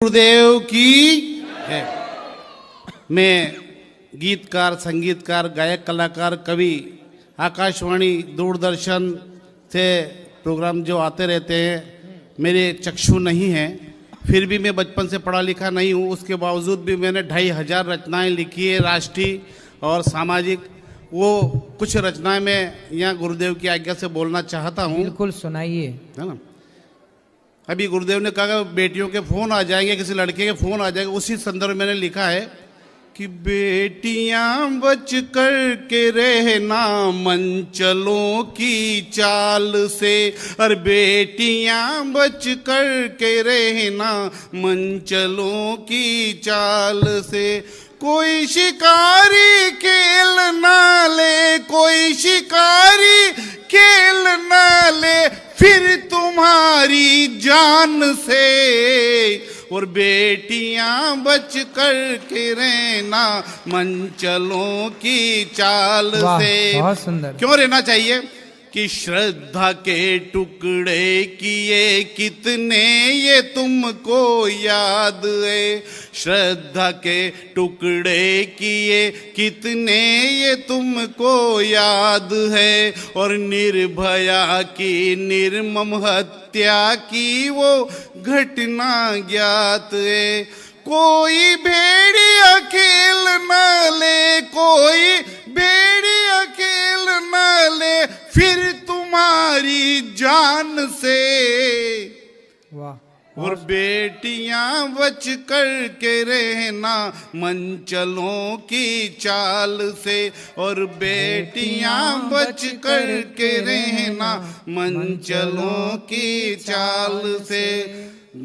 गुरुदेव की है। मैं गीतकार, संगीतकार, गायक, कलाकार, कवि, आकाशवाणी, दूरदर्शन से प्रोग्राम जो आते रहते हैं, मेरे चक्षु नहीं हैं, फिर भी मैं बचपन से पढ़ा लिखा नहीं हूँ। उसके बावजूद भी मैंने 2500 रचनाएं लिखी है, राष्ट्रीय और सामाजिक। वो कुछ रचनाएं मैं यहाँ गुरुदेव की आज्ञा से बोलना चाहता हूँ। बिल्कुल सुनाइए। है ना, अभी गुरुदेव ने कहा बेटियों के फ़ोन आ जाएंगे, किसी लड़के के फ़ोन आ जाएंगे, उसी संदर्भ में मैंने लिखा है कि बेटियां बच कर के रहना मंचलों की चाल से, और बेटियां बच कर के रहना मंचलों की चाल से। कोई शिकारी खेल ना ले, कोई शिकारी खेल ना ले फिर तुम्हारी जान से, और बेटियां बच कर के रहना मंचलों की चाल से। बहुत सुंदर। क्यों रहना चाहिए कि श्रद्धा के टुकड़े किए कितने ये तुमको याद है, श्रद्धा के टुकड़े किए कितने ये तुमको याद है, और निर्भया की निर्मम हत्या की वो घटना ज्ञात है। कोई भेड़िया खेल न ले, कोई भेड़िया खेल न ले फिर तुम्हारी जान से, वाह। और बेटियां बच कर के रहना मंचलों की चाल से, और बेटियां बच कर के रहना मंचलों की चाल से।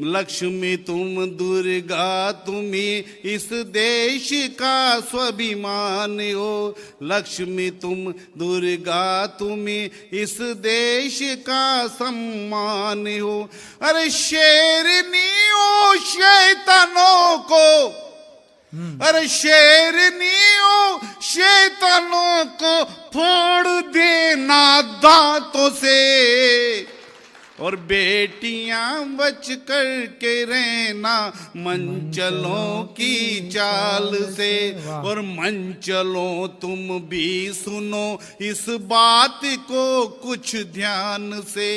लक्ष्मी तुम, दुर्गा तुम्ही इस देश का स्वाभिमान हो, लक्ष्मी तुम, दुर्गा तुम्ही इस देश का सम्मान हो। अरे शेरनी हो शैतानों को, अरे शेरनी हो शैतानों को फोड़ देना दांतों से, और बेटियां बच कर के रहना मंचलों की चाल से। और मंचलों तुम भी सुनो इस बात को कुछ ध्यान से,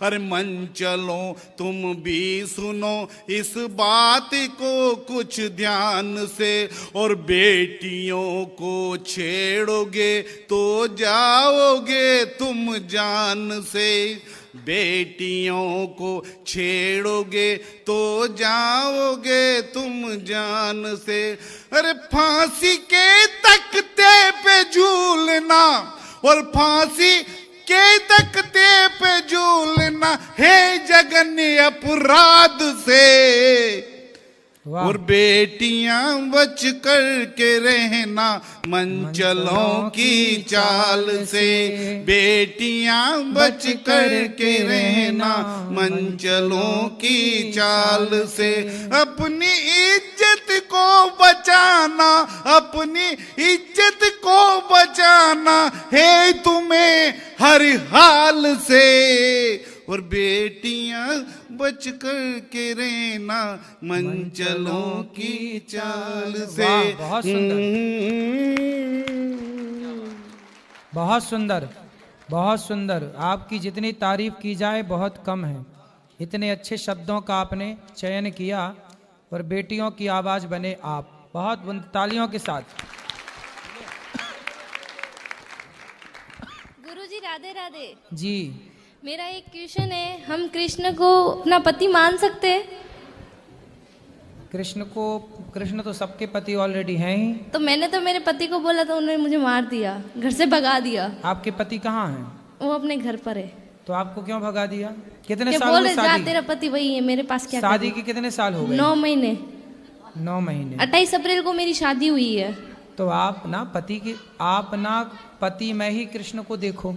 अरे मंचलों तुम भी सुनो इस बात को कुछ ध्यान से, और बेटियों को छेड़ोगे तो जाओगे तुम जान से, बेटियों को छेड़ोगे तो जाओगे तुम जान से। अरे फांसी के तख्ते पे झूलना, और फांसी के तख्ते पे झूलना है जघन्य अपराध से, और बेटियां बच कर के रहना मंचलों की चाल से, बेटियां बच कर के रहना मंचलों की चाल से। अपनी इज्जत को बचाना, अपनी इज्जत को बचाना है तुम्हें हर हाल से, और बेटियां बच कर के रहना मंचलों की चाल से। बहुत सुंदर, बहुत सुंदर, बहुत सुंदर। आपकी जितनी तारीफ की जाए बहुत कम है। इतने अच्छे शब्दों का आपने चयन किया, और बेटियों की आवाज बने आप। बहुत तालियों के साथ। गुरुजी राधे राधे जी। मेरा एक क्वेश्चन है, हम कृष्ण को अपना पति मान सकते हैं? कृष्ण तो सबके पति ऑलरेडी हैं ही। तो मैंने तो मेरे पति को बोला था, उन्होंने मुझे मार दिया, घर से भगा दिया। आपके पति कहाँ हैं? वो अपने घर पर है। तो आपको क्यों भगा दिया? कितने क्या साल बोल हुए रहे? शादी? तेरा पति वही है, मेरे पास क्या शादी के कितने साल हो गए? 9 महीने। 9 महीने। 28 अप्रैल को मेरी शादी हुई है। तो आप ना पति में ही कृष्ण को देखो।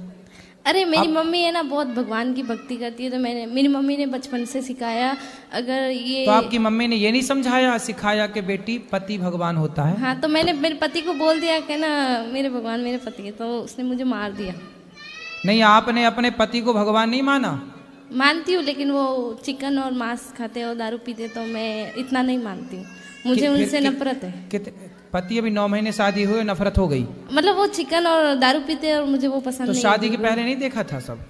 अरे मेरी मम्मी है ना बहुत भगवान की भक्ति करती है, तो मेरी मम्मी ने बचपन से सिखाया। अगर ये तो आपकी मम्मी ने ये नहीं समझाया, सिखाया कि बेटी पति भगवान होता है? हाँ, तो मैंने मेरे पति को बोल दिया कि ना मेरे भगवान मेरे पति है, तो उसने मुझे मार दिया। नहीं, आपने अपने पति को भगवान नहीं माना? मानती हूँ, लेकिन वो चिकन और मांस खाते हैं और दारू पीते, तो मैं इतना नहीं मानती हूँ। मुझे उनसे नफरत है। पति अभी 9 महीने शादी हुए, नफरत हो गई? मतलब वो चिकन और दारू पीते हैं और मुझे वो पसंद तो नहीं। शादी के पहले नहीं देखा था सब?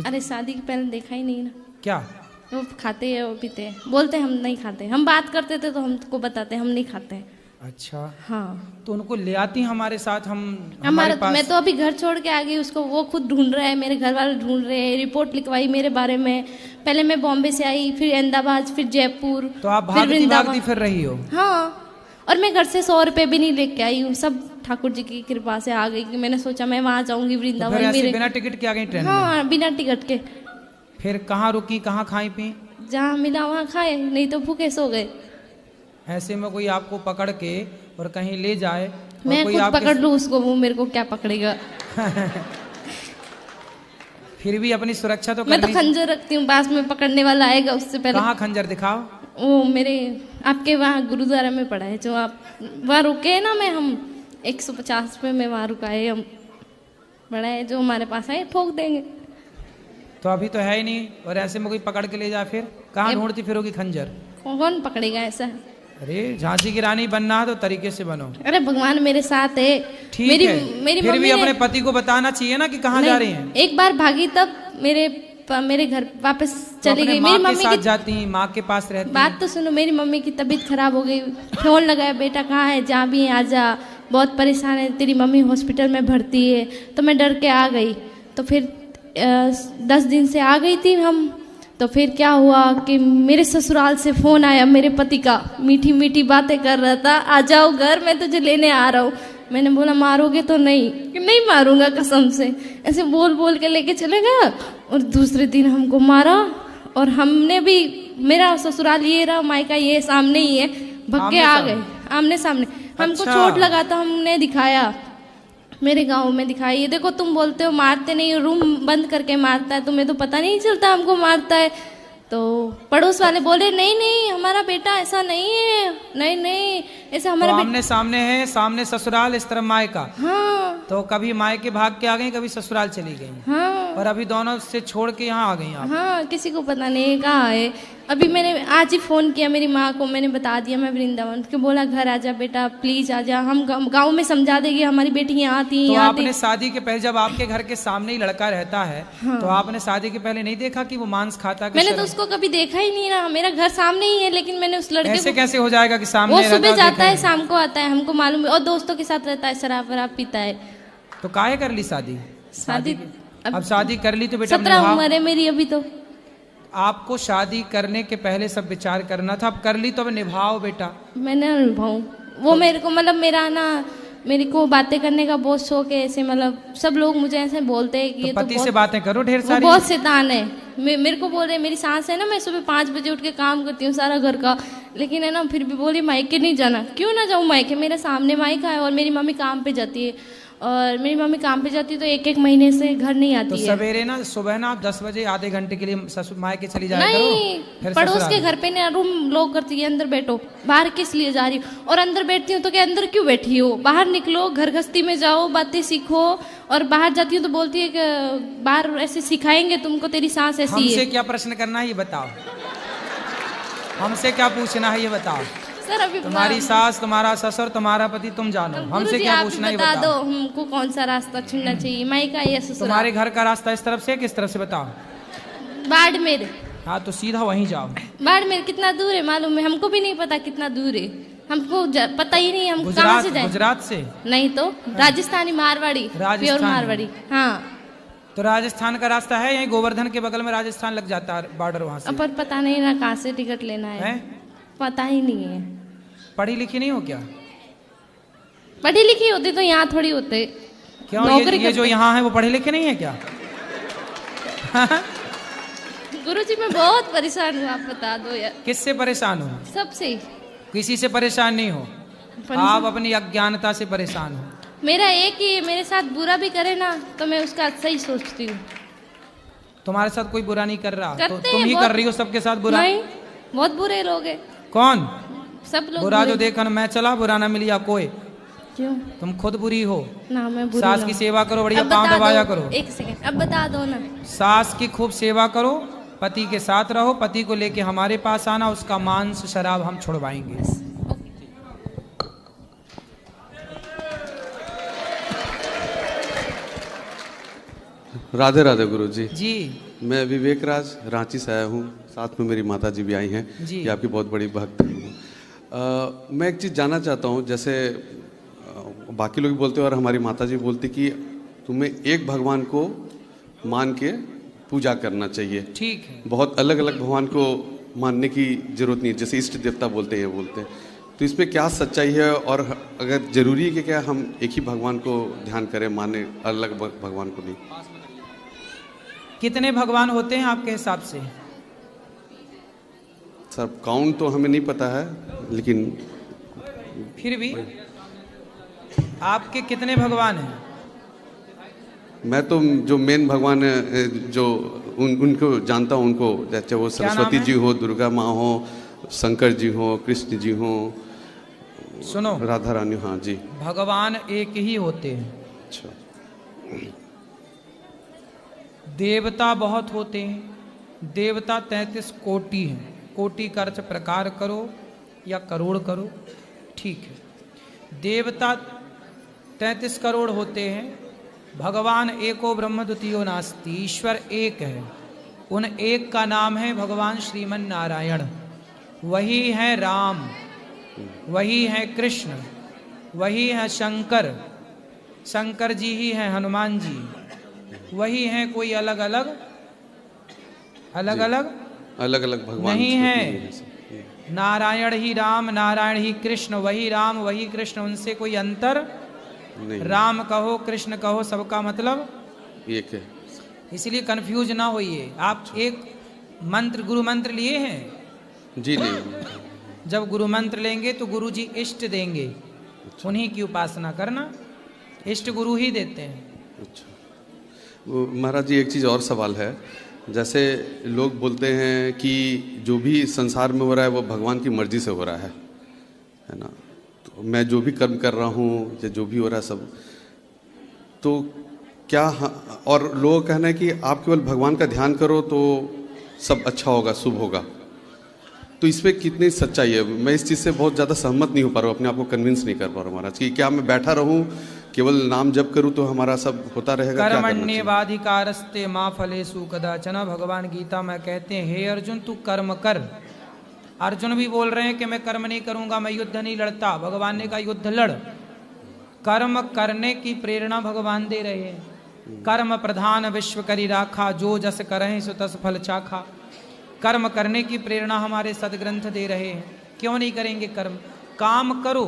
अरे शादी के पहले देखा ही नहीं ना। क्या वो खाते हैं, वो पीते हैं, बोलते हैं हम नहीं खाते। हम बात करते थे तो हमको बताते हम नहीं खाते हैं। अच्छा, हाँ। तो उनको ले आती हमारे साथ, हम हमारे हमारे पास। मैं तो अभी घर छोड़ के आ गई उसको, वो खुद ढूंढ रहा है, मेरे घर वाले ढूंढ रहे हैं। रिपोर्ट लिखवाई मेरे बारे में। पहले मैं बॉम्बे से आई, फिर अहमदाबाद, फिर जयपुर, तो आप फिर भागती वृंदावन। भागती फिर रही हो? हाँ, और मैं घर से 100 रुपए भी नहीं लेके आई हूँ, सब ठाकुर जी की कृपा से आ गई कि मैंने सोचा मैं वहाँ जाऊंगी तो फिर वृंदावन। ऐसे मेरे बिना टिकट के आ गई ट्रेन में? हाँ, बिना टिकट के। फिर कहाँ रुकी, कहाँ खाई पी? जहाँ मिला वहाँ खाए, नहीं तो भूखे सो गए। ऐसे में कोई आपको पकड़ के और कहीं ले जाए और मैं कोई खुद आपके पकड़ लूँ उसको, वो मेरे को क्या पकड़ेगा। फिर भी अपनी सुरक्षा तो मैं तो करनी। खंजर रखती हूँ, पास में पकड़ने वाला आएगा उससे पहले। कहाँ खंजर दिखाओ? वो मेरे आपके वहाँ गुरुद्वारा में पड़ा है, जो आप वहाँ रुके ना, मैं हम 150 पे में वहाँ रुकाए हम, बड़ा है, जो हमारे पास है ठोक देंगे। तो अभी तो है ही नहीं, और ऐसे में कोई पकड़ के ले जाए फिर कहाँ ढूंढती फिरोगी खंजर? कौन पकड़ेगा ऐसा? अरे झांसी की रानी बनना है तो तरीके से बनो। अरे भगवान मेरे साथ है। ठीक मेरी है, मेरी फिर भी मम्मी अपने ने पति को बताना चाहिए ना कि कहाँ जा रही हैं। एक बार भागी तब मेरे घर वापस तो चली अपने गई। माँ मेरी के मम्मी साथ की जाती हैं, माँ के पास रहती हैं। बात तो सुनो, मेरी मम्मी की तबीयत खराब हो गई, फोन लगाया, बेटा कहाँ है, जा भी आ जा, बहुत परेशान है, तेरी मम्मी हॉस्पिटल में भर्ती है। तो मैं डर के आ गई। तो फिर 10 दिन से आ गई थी हम। तो फिर क्या हुआ कि मेरे ससुराल से फोन आया मेरे पति का, मीठी मीठी बातें कर रहा था, आ जाओ घर, मैं तुझे लेने आ रहा हूँ। मैंने बोला मारोगे तो नहीं? कि नहीं मारूंगा कसम से। ऐसे बोल बोल के लेके चले गया और दूसरे दिन हमको मारा। और हमने भी, मेरा ससुराल ये रहा, मायका ये सामने ही है, भग के आ गए आमने सामने। हमको अच्छा। चोट लगा तो हमने दिखाया, मेरे गांव में दिखाई। ये देखो तुम बोलते हो मारते नहीं, रूम बंद करके मारता है, तुम्हें तो पता नहीं चलता हमको मारता है। तो पड़ोस वाले बोले नहीं नहीं हमारा बेटा ऐसा नहीं है, नहीं नहीं ऐसा हमारा तो बेटा। आमने सामने है, सामने ससुराल, इस तरफ मायका। हाँ तो कभी मायके भाग के आ गई, कभी ससुराल चली गई, हाँ और अभी दोनों से छोड़ के यहाँ आ गई आप। हाँ, किसी को पता नहीं कहाँ है। अभी मैंने आज ही फ़ोन किया मेरी माँ को, मैंने बता दिया मैं वृंदावन के, बोला घर आ जा बेटा प्लीज़ आ जा, हम गांव में समझा देंगे, हमारी बेटी यहाँ थी तो यहाँ आपने थी। शादी के पहले, जब आपके घर के सामने ही लड़का रहता है, तो आपने शादी के पहले नहीं देखा कि वो मांस खाता है? मैंने तो उसको कभी देखा ही नहीं ना, मेरा घर सामने ही है, लेकिन मैंने उस लड़के ऐसे को, कैसे हो जाएगा कि सामने वो रहता सुबह और जाता देखा है नहीं? शाम को आता है, हमको मालूम है, और दोस्तों के साथ रहता है, शराब वराब पीता है। तो काहे कर ली शादी? शादी अब शादी कर ली तो बेटा 17 निभाओ। उम्र है मेरी अभी तो। आपको शादी करने के पहले सब विचार करना था, अब कर ली तो अब निभाओ बेटा। मैं ना निभाऊं, वो मेरे को मतलब मेरा ना, मेरे को बातें करने का बहुत शौक है, ऐसे मतलब सब लोग मुझे ऐसे बोलते हैं कि तो ये पति तो से बातें करो ढेर वो सारी। बहुत शैतान है। मेरे को बोल रहे, मेरी सास है ना, मैं सुबह 5 बजे उठ के काम करती हूँ सारा घर का, लेकिन है ना फिर भी बोली मायके नहीं जाना। क्यों ना जाऊँ मायके, मेरे सामने मायका है, और मेरी मम्मी काम पे जाती है, और मेरी मम्मी काम पे जाती है तो 1-1 महीने से घर नहीं तो आती है। सवेरे ना, सुबह ना आप 10 बजे आधे घंटे के लिए ससुर मायके चली जाया करो, नहीं, फिर पड़ोस ससुराल। के घर पे ना रूम लॉक करती है, अंदर बैठो, बाहर किस लिए जा रही हो? और अंदर बैठती हूँ तो क्या अंदर क्यों बैठी हो, बाहर निकलो, घर गृहस्थी में जाओ, बातें सीखो। और बाहर जाती हूँ तो बोलती है कि बाहर ऐसे सिखाएंगे तुमको, तेरी सांस ऐसी हमसे है। क्या प्रश्न करना है ये बताओ, हमसे क्या पूछना है ये बताओ। सर अभी तुम्हारी सास, तुम्हारा ससुर, तुम्हारा पति, तुम जानो, हमसे गुरुजी, क्या आप पूछना है ये बता दो बताओ। हमको कौन सा रास्ता चुनना चाहिए, मायका या ससुराल? तुम्हारे घर का रास्ता इस तरफ से किस तरफ से बताओ? बाड़मेर। हाँ तो सीधा वहीं जाओ। बाड़मेर कितना दूर है मालूम है? हमको भी नहीं पता कितना दूर है, हमको पता ही नहीं, हम कहाँ गुजरात, से जाए? गुजरात से नहीं तो राजस्थानी, मारवाड़ी, प्योर मारवाड़ी। हाँ तो राजस्थान का रास्ता है, यही गोवर्धन के बगल में राजस्थान लग जाता है बॉर्डर, वहां से। पर पता नहीं ना कहाँ से टिकट लेना है, पता ही नहीं है। पढ़ी लिखी नहीं हो क्या? पढ़ी लिखी होती तो यहाँ थोड़ी होते। क्यों? नौकरी ये जो यहाँ है वो पढ़े लिखे नहीं है क्या? गुरुजी मैं बहुत परेशान हूँ, आप बता दो यार। किससे परेशान हो? सबसे। किसी से परेशान नहीं हो, आप अपनी अज्ञानता से परेशान हो। मेरा एक ही, मेरे साथ बुरा भी करे ना तो मैं उसका अच्छा ही सोचती हूँ। तुम्हारे साथ कोई बुरा नहीं कर रहा, तो करते तुम हैं ही बहुत। कर रही हो सबके साथ बुरा। नहीं, बहुत बुरे लोग हैं। कौन? सब लोग बुरा जो बुरे। देखा मैं चला, बुरा ना मिलिया कोई। क्यों? तुम खुद बुरी हो। ना मैं बुरी सास की ना। सेवा करो, बढ़िया अब पाँव बता दबाया दो, करो। एक सेकंड, अब बता दो ना। सास की खूब सेवा करो पति के साथ रहो, पति को लेके हमारे पास आना, उसका मांस शराब हम छुड़वाएंगे। राधे राधे गुरु जी। जी मैं विवेक राज रांची से आया हूँ, साथ में मेरी माता जी भी आई हैं, जी। ये आपकी बहुत बड़ी भक्त हैं। मैं एक चीज़ जानना चाहता हूँ, जैसे बाकी लोग बोलते हैं और हमारी माता जी बोलती कि तुम्हें एक भगवान को मान के पूजा करना चाहिए। ठीक है। बहुत अलग अलग भगवान को मानने की जरूरत नहीं है, जैसे इष्ट देवता बोलते हैं, बोलते हैं। तो इसमें क्या सच्चाई है, और अगर जरूरी है कि क्या हम एक ही भगवान को ध्यान करें, माने अलग भगवान को नहीं? कितने भगवान होते हैं आपके हिसाब से? सर काउंट तो हमें नहीं पता है, लेकिन फिर भी आपके कितने भगवान हैं? मैं तो जो मेन भगवान है, जो उनको जानता हूँ, उनको चाहे वो सरस्वती जी हो, दुर्गा माँ हो, शंकर जी हो, कृष्ण जी हो, सुनो, राधा रानी। हाँ जी। भगवान एक ही होते हैं। अच्छा। देवता बहुत होते हैं। देवता 33 कोटि हैं। कोटि का अर्थ प्रकार करो या करोड़ करो, ठीक है। देवता 33 करोड़ होते हैं। भगवान एको ब्रह्म द्वितीयो नास्ति, ईश्वर एक है। उन एक का नाम है भगवान श्रीमन नारायण। वही है राम, वही है कृष्ण, वही है शंकर, शंकर जी ही हैं हनुमान जी, वही है, कोई अलग अलग अलग अलग भगवान नहीं है। नारायण ही राम, नारायण ही कृष्ण, वही राम वही कृष्ण, उनसे कोई अंतर नहीं। राम कहो कृष्ण कहो, सबका मतलब एक है। इसलिए कंफ्यूज ना होइए। आप एक मंत्र, गुरु मंत्र लिए हैं? जी नहीं। जब गुरु मंत्र लेंगे तो गुरु जी इष्ट देंगे, उन्हीं की उपासना करना। इष्ट गुरु ही देते हैं। अच्छा महाराज जी, एक चीज़ और सवाल है। जैसे लोग बोलते हैं कि जो भी संसार में हो रहा है वो भगवान की मर्जी से हो रहा है ना। तो मैं जो भी कर्म कर रहा हूँ या जो भी हो रहा है सब, तो क्या और लोगों का कहना है कि आप केवल भगवान का ध्यान करो तो सब अच्छा होगा, शुभ होगा। तो इसमें कितनी सच्चाई है? मैं इस चीज़ से बहुत ज़्यादा सहमत नहीं हो पा रहा हूँ, अपने आप को कन्विंस नहीं कर पा रहा हूँ महाराज कि क्या मैं बैठा रहूँ केवल नाम जप करूँ तो हमारा सब होता रहेगा? कर्मण्येवाधिकारस्ते माँ फलेषु कदाचन। भगवान गीता में कहते हैं, हे अर्जुन तू कर्म कर। अर्जुन भी बोल रहे हैं कि मैं कर्म नहीं करूंगा, मैं युद्ध नहीं लड़ता। भगवान ने कहा युद्ध लड़। कर्म करने की प्रेरणा भगवान दे रहे हैं। कर्म प्रधान विश्व करी राखा, जो जस करहि सो तस फल चाखा। कर्म करने की प्रेरणा हमारे सदग्रंथ दे रहे हैं। क्यों नहीं करेंगे कर्म? काम करो,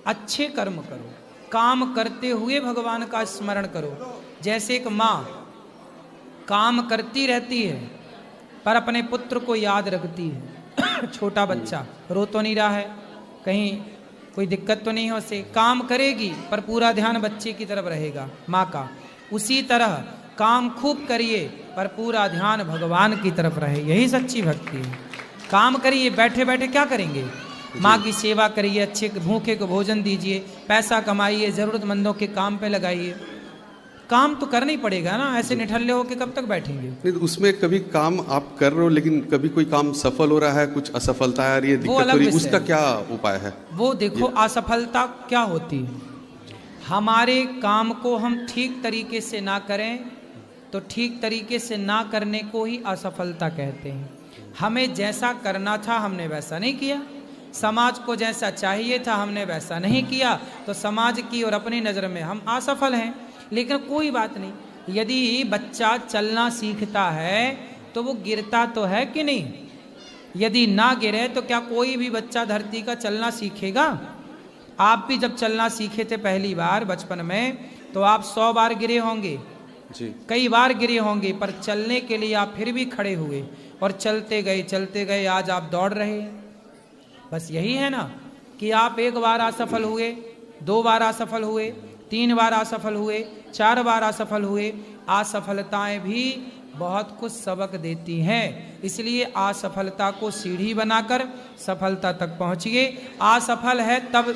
अच्छे कर्म करो, काम करते हुए भगवान का स्मरण करो। जैसे एक माँ काम करती रहती है पर अपने पुत्र को याद रखती है। छोटा बच्चा रो तो नहीं रहा है, कहीं कोई दिक्कत तो नहीं है उसे, काम करेगी पर पूरा ध्यान बच्चे की तरफ रहेगा, माँ का। उसी तरह काम खूब करिए पर पूरा ध्यान भगवान की तरफ रहे। यही सच्ची भक्ति है। काम करिए, बैठे बैठे क्या करेंगे? माँ की सेवा करिए, अच्छे भूखे को भोजन दीजिए, पैसा कमाइए, जरूरतमंदों के काम पे लगाइए। काम तो करना ही पड़ेगा ना, ऐसे निठल्ले होके कब तक बैठेंगे? नहीं, उसमें कभी काम आप कर रहे हो लेकिन कभी कोई काम सफल हो रहा है, कुछ असफलता आ रही है, दिक्कत हो रही है, उसका क्या उपाय है? वो देखो, असफलता क्या होती है। हमारे काम को हम ठीक तरीके से ना करें तो ठीक तरीके से ना करने को ही असफलता कहते हैं। हमें जैसा करना था हमने वैसा नहीं किया, समाज को जैसा चाहिए था हमने वैसा नहीं किया, तो समाज की और अपनी नज़र में हम असफल हैं। लेकिन कोई बात नहीं, यदि बच्चा चलना सीखता है तो वो गिरता तो है कि नहीं? यदि ना गिरे तो क्या कोई भी बच्चा धरती का चलना सीखेगा? आप भी जब चलना सीखे थे पहली बार बचपन में तो आप 100 बार गिरे होंगे जी। कई बार गिरे होंगे, पर चलने के लिए आप फिर भी खड़े हुए और चलते गए, आज आप दौड़ रहे हैं। बस यही है ना कि आप एक बार असफल हुए, 2 बार असफल हुए, 3 बार असफल हुए, 4 बार असफल हुए। असफलताएं भी बहुत कुछ सबक देती हैं। इसलिए असफलता को सीढ़ी बनाकर सफलता तक पहुंचिए। असफल है तब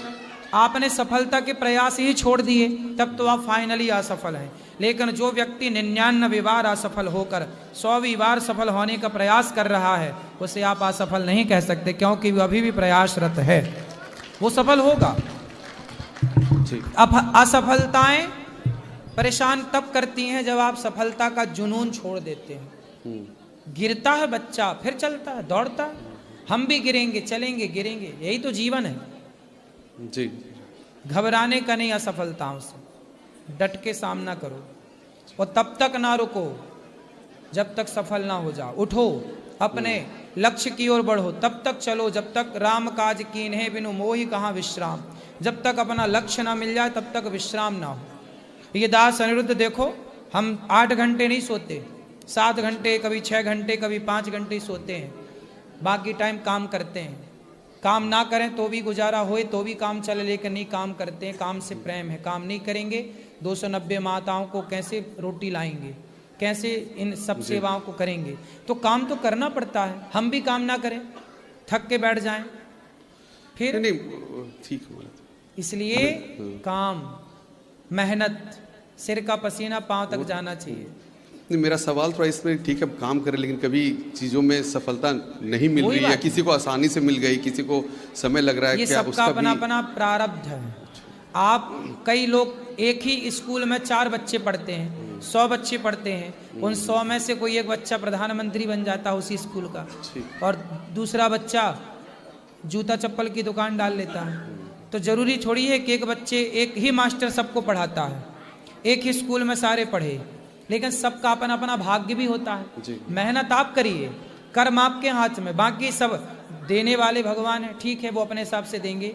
आपने सफलता के प्रयास ही छोड़ दिए, तब तो आप फाइनली असफल हैं। लेकिन जो व्यक्ति 99 बार असफल होकर 100वीं बार सफल होने का प्रयास कर रहा है, उसे आप असफल नहीं कह सकते, क्योंकि वो अभी भी प्रयासरत है, वो सफल होगा। अब असफलताएं परेशान तब करती हैं जब आप सफलता का जुनून छोड़ देते हैं। गिरता है बच्चा, फिर चलता है, दौड़ता है। हम भी गिरेंगे, चलेंगे, गिरेंगे, यही तो जीवन है जी। घबराने का नहीं, असफलताओं से डट के सामना करो और तब तक ना रुको जब तक सफल ना हो जाओ। उठो, अपने लक्ष्य की ओर बढ़ो, तब तक चलो जब तक राम काज कीन्हे बिनु मोहि कहाँ विश्राम। जब तक अपना लक्ष्य ना मिल जाए तब तक विश्राम ना हो। ये दास अनिरुद्ध देखो, हम 8 घंटे नहीं सोते, 7 घंटे, कभी 6 घंटे, कभी 5 घंटे सोते हैं, बाकी टाइम काम करते हैं। काम ना करें तो भी गुजारा होए, तो भी काम चले, लेकिन नहीं, काम करते हैं, काम से प्रेम है। काम नहीं करेंगे 290 माताओं को कैसे रोटी लाएंगे, कैसे इन सब सेवाओं को करेंगे? तो काम तो करना पड़ता है। हम भी काम ना करें, थक के बैठ जाएं, फिर नहीं, ठीक है। इसलिए काम, मेहनत, सिर का पसीना पांव तक जाना चाहिए। नहीं, मेरा सवाल थोड़ा इसमें, ठीक है काम करें, लेकिन कभी चीजों में सफलता नहीं मिल रही है, किसी को आसानी से मिल गई, किसी को समय लग रहा है, ये सबका अपना अपना प्रारब्ध है। आप, कई लोग एक ही स्कूल में 4 बच्चे पढ़ते हैं, 100 बच्चे पढ़ते हैं, उन 100 में से कोई एक बच्चा प्रधानमंत्री बन जाता है उसी स्कूल का, और दूसरा बच्चा जूता चप्पल की दुकान डाल लेता है। तो जरूरी थोड़ी है कि एक बच्चे, एक ही मास्टर सबको पढ़ाता है, एक ही स्कूल में सारे पढ़े, लेकिन सबका अपना अपना भाग्य भी होता है। मेहनत आप करिए, कर्म आपके हाथ में, बाकी सब देने वाले भगवान है, ठीक है, वो अपने हिसाब से देंगे।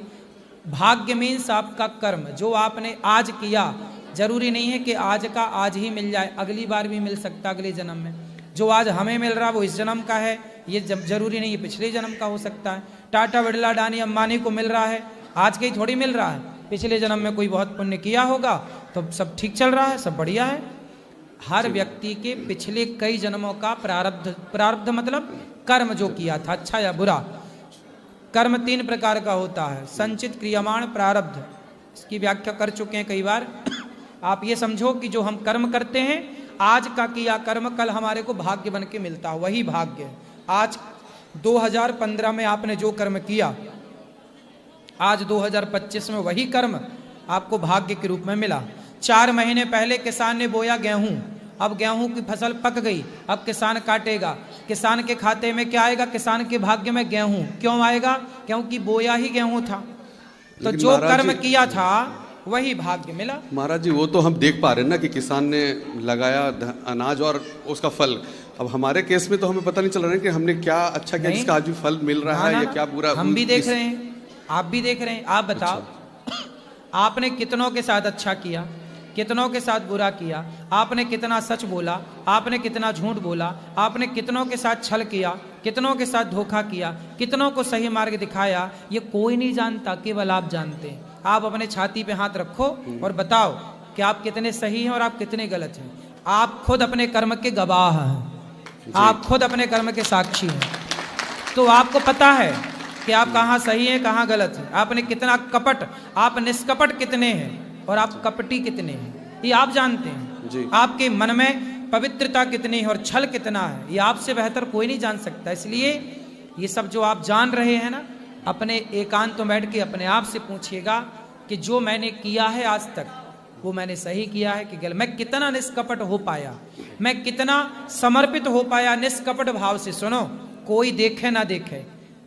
भाग्य मीन्स आपका कर्म, जो आपने आज किया, जरूरी नहीं है कि आज का आज ही मिल जाए, अगली बार भी मिल सकता, अगले जन्म में। जो आज हमें मिल रहा वो इस जन्म का है, ये जरूरी नहीं है पिछले जन्म का हो सकता है। टाटा, बिरला, अडानी, अंबानी को मिल रहा है, आज के ही थोड़ी मिल रहा है, पिछले जन्म में कोई बहुत पुण्य किया होगा तो सब ठीक चल रहा है, सब बढ़िया है। हर व्यक्ति के पिछले कई जन्मों का प्रारब्ध मतलब कर्म जो किया था, अच्छा या बुरा। कर्म 3 प्रकार का होता है, संचित, क्रियमाण, प्रारब्ध। इसकी व्याख्या कर चुके हैं कई बार। आप ये समझो कि जो हम कर्म करते हैं, आज का किया कर्म कल हमारे को भाग्य बन के मिलता है, वही भाग्य है। आज 2015 में आपने जो कर्म किया, आज 2025 में वही कर्म आपको भाग्य के रूप में मिला। 4 महीने पहले किसान ने बोया गेहूं, अब गेहूं की फसल पक गई, अब किसान काटेगा, किसान के खाते में क्या आएगा? किसान के भाग्य में गेहूं। क्यों आएगा? क्योंकि बोया ही गेहूं था, तो जो कर्म किया था वही भाग्य मिला। महाराज जी, वो तो हम देख पा रहे हैं ना कि किसान ने लगाया अनाज और उसका फल। अब हमारे केस में तो हमें पता नहीं चल रहा है कि हमने क्या अच्छा किया जिसका आज भी फल मिल रहा है, या क्या बुरा। हम भी देख रहे हैं, आप भी देख रहे हैं। आप बताओ, आपने कितनों के साथ अच्छा किया, कितनों के साथ बुरा किया, आपने कितना सच बोला, आपने कितना झूठ बोला, आपने कितनों के साथ छल किया, कितनों के साथ धोखा किया, कितनों को सही मार्ग दिखाया, ये कोई नहीं जानता, केवल आप जानते हैं। आप अपने छाती पे हाथ रखो और बताओ कि आप कितने सही हैं और आप कितने गलत हैं। आप खुद अपने कर्म के गवाह हैं, आप खुद अपने कर्म के साक्षी हैं, तो आपको पता है कि आप कहाँ सही हैं, कहाँ गलत हैं। आपने कितना कपट, आप निष्कपट कितने हैं और आप कपटी कितने हैं, ये आप जानते हैं। आपके मन में पवित्रता कितनी है और छल कितना है, ये आपसे बेहतर कोई नहीं जान सकता। इसलिए ये सब जो आप जान रहे हैं ना, अपने एकांत में बैठ के अपने आप से पूछिएगा कि जो मैंने किया है आज तक, वो मैंने सही किया है कि गलत। मैं कितना निष्कपट हो पाया, मैं कितना समर्पित हो पाया निष्कपट भाव से। सुनो, कोई देखे ना देखे,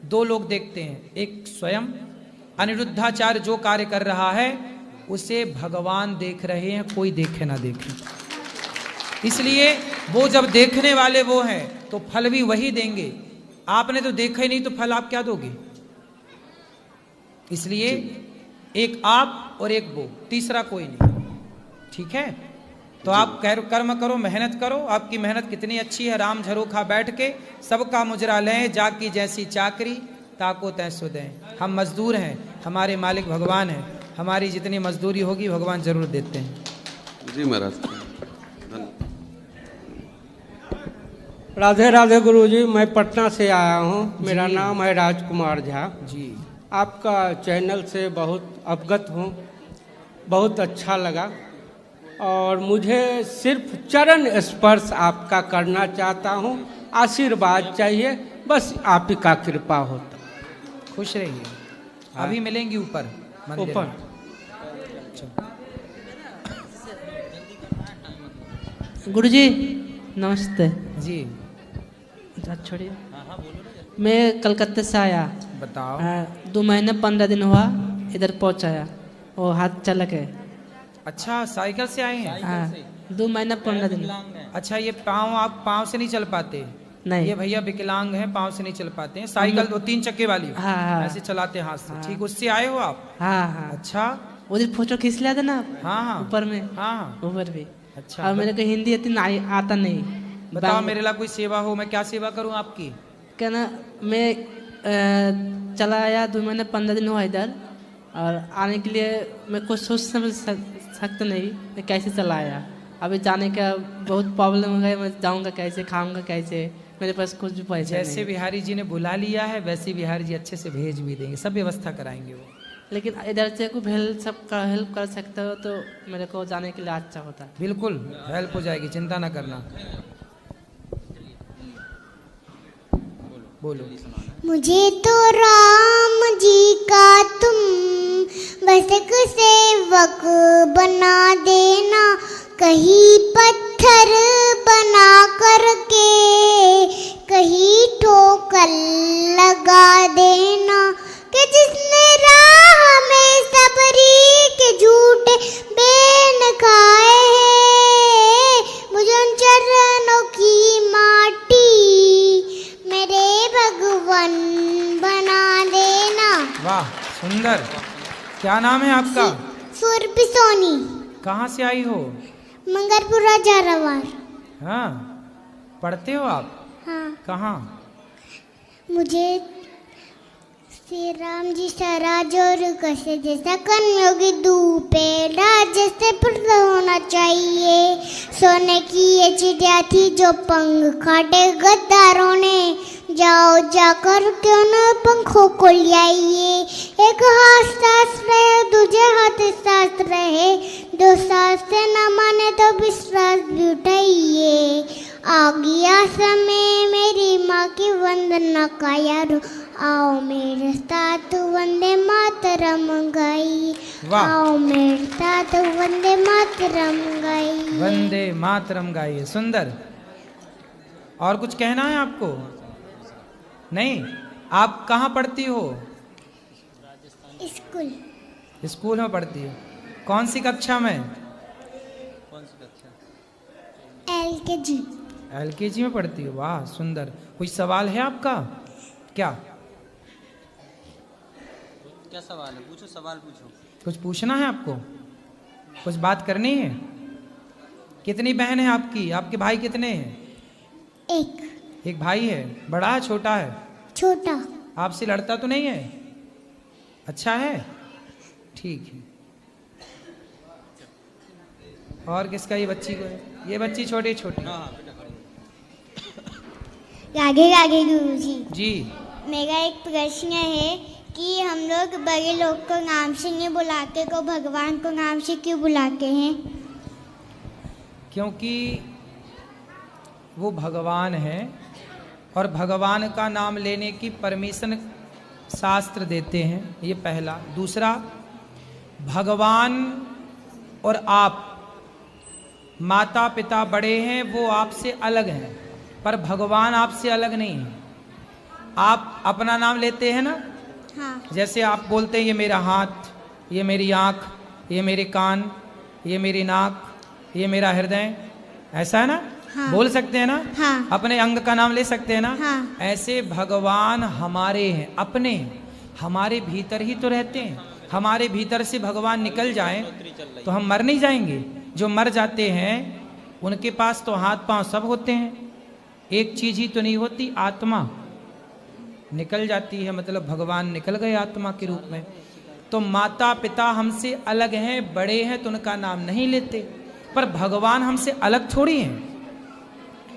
2 लोग देखते हैं, एक स्वयं अनिरुद्धाचार्य जो कार्य कर रहा है उसे भगवान देख रहे हैं, कोई देखे ना देखे। इसलिए वो जब देखने वाले वो हैं तो फल भी वही देंगे। आपने तो देखा ही नहीं तो फल आप क्या दोगे? इसलिए एक आप और एक वो, तीसरा कोई नहीं। ठीक है, तो आप कर्म करो, मेहनत करो। आपकी मेहनत कितनी अच्छी है। राम झरोखा बैठ के सबका मुजरा लें, जाकी जैसी चाकरी ताको तै सो दें। हम मजदूर हैं, हमारे मालिक भगवान हैं, हमारी जितनी मजदूरी होगी भगवान जरूर देते हैं। जी महाराज, राधे राधे गुरुजी। मैं पटना से आया हूँ, मेरा नाम है राजकुमार झा जी। आपका चैनल से बहुत अवगत हूँ, बहुत अच्छा लगा और मुझे सिर्फ चरण स्पर्श आपका करना चाहता हूँ। आशीर्वाद चाहिए, बस आप ही का कृपा होता। खुश रहिए, अभी मिलेंगी ऊपर मंदिर ऊपर। में। गुरुजी नमस्ते जी छोड़िए। मैं कलकत्ते से आया, बताओ। 2 महीने 15 दिन हुआ इधर पहुंचाया, वो हाथ चल के। अच्छा, साइकिल से आए हैं? हाँ, 2 महीने 15 दिन। अच्छा, ये पाँव, आप पाँव से नहीं चल पाते? नहीं। ये भैया विकलांग हैं, पाँव से नहीं चल पाते हैं। साइकिल वो 3 चक्के वाली हाँ, हाँ। ऐसे चलाते हैं हाथ से। ठीक, उससे आए हो आप? हाँ हाँ। अच्छा, उधर फोटो खींच लिया था ना आप? हाँ हाँ ऊपर में। हाँ। ऊपर भी। अच्छा, और मेरे को हिंदी इतनी आता नहीं। बताओ मेरे लिए कोई सेवा हो, मैं क्या सेवा करूं आपकी? क्या ना, मैं चला आया 2 महीने 15 दिन हुआ इधर, और आने के लिए मैं कुछ सोच समझ सकता नहीं मैं कैसे चला आया। अभी जाने का बहुत प्रॉब्लम हो गया, मैं जाऊंगा कैसे, खाऊंगा कैसे, मेरे पास कुछ भी पैसा नहीं। जैसे बिहारी जी ने बुला लिया है वैसे बिहारी जी अच्छे से भेज भी देंगे, सब व्यवस्था कराएंगे वो। लेकिन इधर से कोई हेल्प कर सकते हो तो मेरे को जाने के लिए अच्छा होता। बिल्कुल हेल्प हो जाएगी, चिंता ना करना। बोलो। मुझे तो राम जी का तुम बस एक सेवक बना देना, कहीं पत्थर बना करके कहीं ठोकर लगा देना, कि जिसने राह में सबरी के झूठे बेन खाए हैं, मुझे उन चरणों की माटी मेरे भगवान बना देना। वाह सुंदर। क्या नाम है आपका? सुरभि सोनी। कहाँ से आई हो? मंगलपुरा झालावाड़। हाँ, पढ़ते हो आप? हाँ। कहाँ? मुझे श्री राम जी सराज और कसे जैसा कर्मयोगी धूपे राज से प्रद होना चाहिए। सोने की ये चिड़िया थी जो पंख काटे गद्दारों ने, जाओ जाकर क्यों न पंखों को ले आइए। एक हाथ सास रहे दूसरे हाथ सास रहे, 2 सास से न माने तो विश्वास भी उठाइए। आ गया समय मेरी माँ की वंदना का यारो, आओ मेरे साथ वंदे मातरम गाई। आओ मेरे साथ वंदे मातरम गाई। वंदे मातरम गाइए। सुंदर। और कुछ कहना है आपको? नहीं? आप कहाँ पढ़ती हो? स्कूल। स्कूल में पढ़ती हो? कौन सी कक्षा में? LKG। LKG में पढ़ती हो? वाह सुंदर। कोई सवाल है आपका? क्या सवाल है? पूछो, सवाल पूछो। कुछ पूछना है आपको? कुछ बात करनी है? कितनी बहन है आपकी? आपके भाई कितने हैं? एक भाई है। बड़ा है छोटा है? छोटा। आपसे लड़ता तो नहीं है? अच्छा है, ठीक है। और किसका? ये बच्ची को है? ये बच्ची छोटी छोटी। आगे आगे गुरुजी जी। मेरा एक प्रश्न है कि हम लोग बड़े लोग को नाम से नहीं बुलाते, को भगवान को नाम से क्यों बुलाते हैं? क्योंकि वो भगवान है और भगवान का नाम लेने की परमिशन शास्त्र देते हैं, ये पहला। दूसरा, भगवान और आप माता पिता बड़े हैं, वो आपसे अलग हैं, पर भगवान आपसे अलग नहीं है। आप अपना नाम लेते हैं ना? हाँ। जैसे आप बोलते हैं ये मेरा हाथ, ये मेरी आँख, ये मेरे कान, ये मेरी नाक, ये मेरा हृदय, ऐसा है ना? हाँ। बोल सकते हैं ना? हाँ। अपने अंग का नाम ले सकते हैं ना? हाँ। ऐसे भगवान हमारे हैं, अपने हैं, हमारे भीतर ही तो रहते हैं। हमारे भीतर से भगवान निकल जाएं तो हम मर नहीं जाएंगे। जो मर जाते हैं उनके पास तो हाथ पांव सब होते हैं, एक चीज ही तो नहीं होती, आत्मा निकल जाती है, मतलब भगवान निकल गए आत्मा के रूप में। तो माता पिता हमसे अलग हैं, बड़े हैं, तो उनका नाम नहीं लेते, पर भगवान हमसे अलग थोड़ी हैं।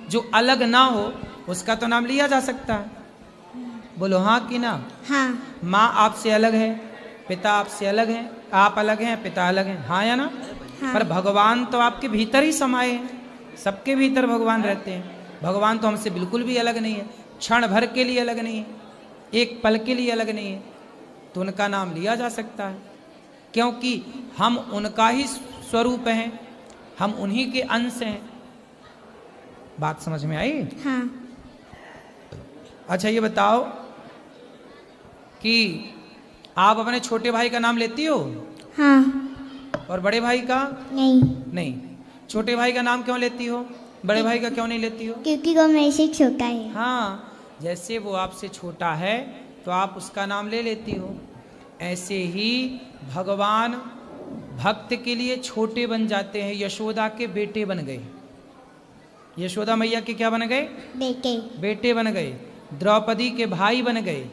जो अलग ना हो उसका तो नाम लिया जा सकता है। बोलो हाँ कि ना। हाँ। माँ आपसे अलग है, पिता आपसे अलग है, आप अलग हैं, पिता अलग हैं, हाँ या ना। हाँ। पर भगवान तो आपके भीतर ही समाये हैं, सबके भीतर भगवान रहते हैं। भगवान तो हमसे बिल्कुल भी अलग नहीं है, क्षण भर के लिए अलग नहीं है, एक पल के लिए अलग नहीं है, तो उनका नाम लिया जा सकता है, क्योंकि हम उनका ही स्वरूप हैं, हम उन्हीं के अंश हैं। बात समझ में आई? हाँ। अच्छा ये बताओ कि आप अपने छोटे भाई का नाम लेती हो? हाँ। और बड़े भाई का? नहीं। नहीं। छोटे भाई का नाम क्यों लेती हो, बड़े भाई का क्यों नहीं लेती हो? क्योंकि वो मेरे से छोटा है। हाँ, जैसे वो आपसे छोटा है तो आप उसका नाम ले लेती हो, ऐसे ही भगवान भक्त के लिए छोटे बन जाते हैं। यशोदा के बेटे बन गए, यशोदा मैया के क्या बन गए? बेटे। बेटे बन गए। द्रौपदी के भाई बन गए,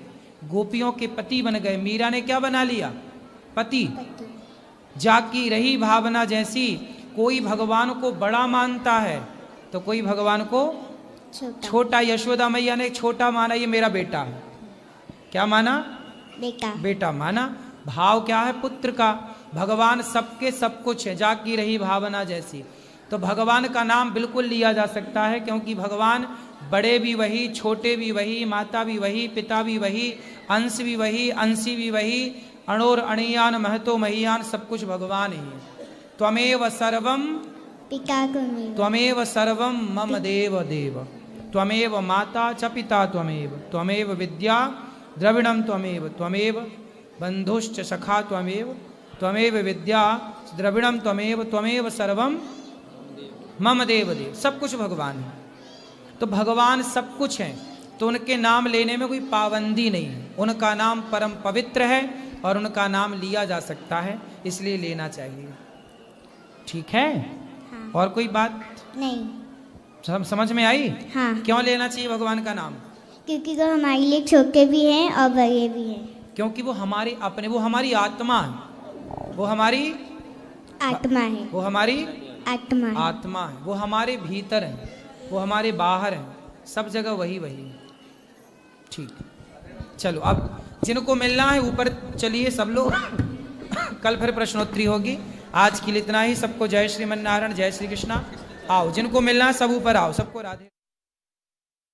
गोपियों के पति बन गए। मीरा ने क्या बना लिया? पति। जाकी रही भावना जैसी, कोई भगवान को बड़ा मानता है तो कोई भगवान को छोटा। यशोदा मैया ने छोटा माना, ये मेरा बेटा है। क्या माना? बेटा। बेटा माना। भाव क्या है? पुत्र का। भगवान सबके सब कुछ है, जाकी रही भावना जैसी। तो भगवान का नाम बिल्कुल लिया जा सकता है, क्योंकि भगवान बड़े भी वही, छोटे भी वही, माता भी वही, पिता भी वही, अंश भी वही, अंशी भी वही, अणोर अणियान महतो महियान, सब कुछ भगवान ही है। त्वमेव सर्वम पिता त्वमेव सर्वम मम देव देव, त्वमेव माता च पिता त्वमेव, त्वमेव विद्या द्रविणम त्वमेव, त्वमेव बंधुश्च सखा त्वमेव, त्वमेव विद्या द्रविणम त्वमेव, त्वमेव सर्वम मम देव देव। सब कुछ भगवान है। तो भगवान सब कुछ है, तो उनके नाम लेने में कोई पाबंदी नहीं है। उनका नाम परम पवित्र है और उनका नाम लिया जा सकता है, इसलिए लेना चाहिए। ठीक है? हाँ। और कोई बात नहीं। समझ में आई? हाँ। क्यों लेना चाहिए भगवान का नाम? क्योंकि वो हमारे लिए छोटे भी हैं और बड़े भी हैं। क्योंकि वो हमारे अपने, वो हमारी आत्मा है, वो हमारी आत्मा है, वो हमारी आत्मा है, आत्मा है, वो हमारे भीतर है, वो हमारे बाहर है, सब जगह वही वही है। ठीक, चलो अब जिनको मिलना है ऊपर चलिए सब लोग, कल फिर प्रश्नोत्तरी होगी। आज के लिए इतना ही। सबको जय श्रीमन नारायण, जय श्री कृष्णा। आओ, जिनको मिलना है सब ऊपर आओ, सबको राधे।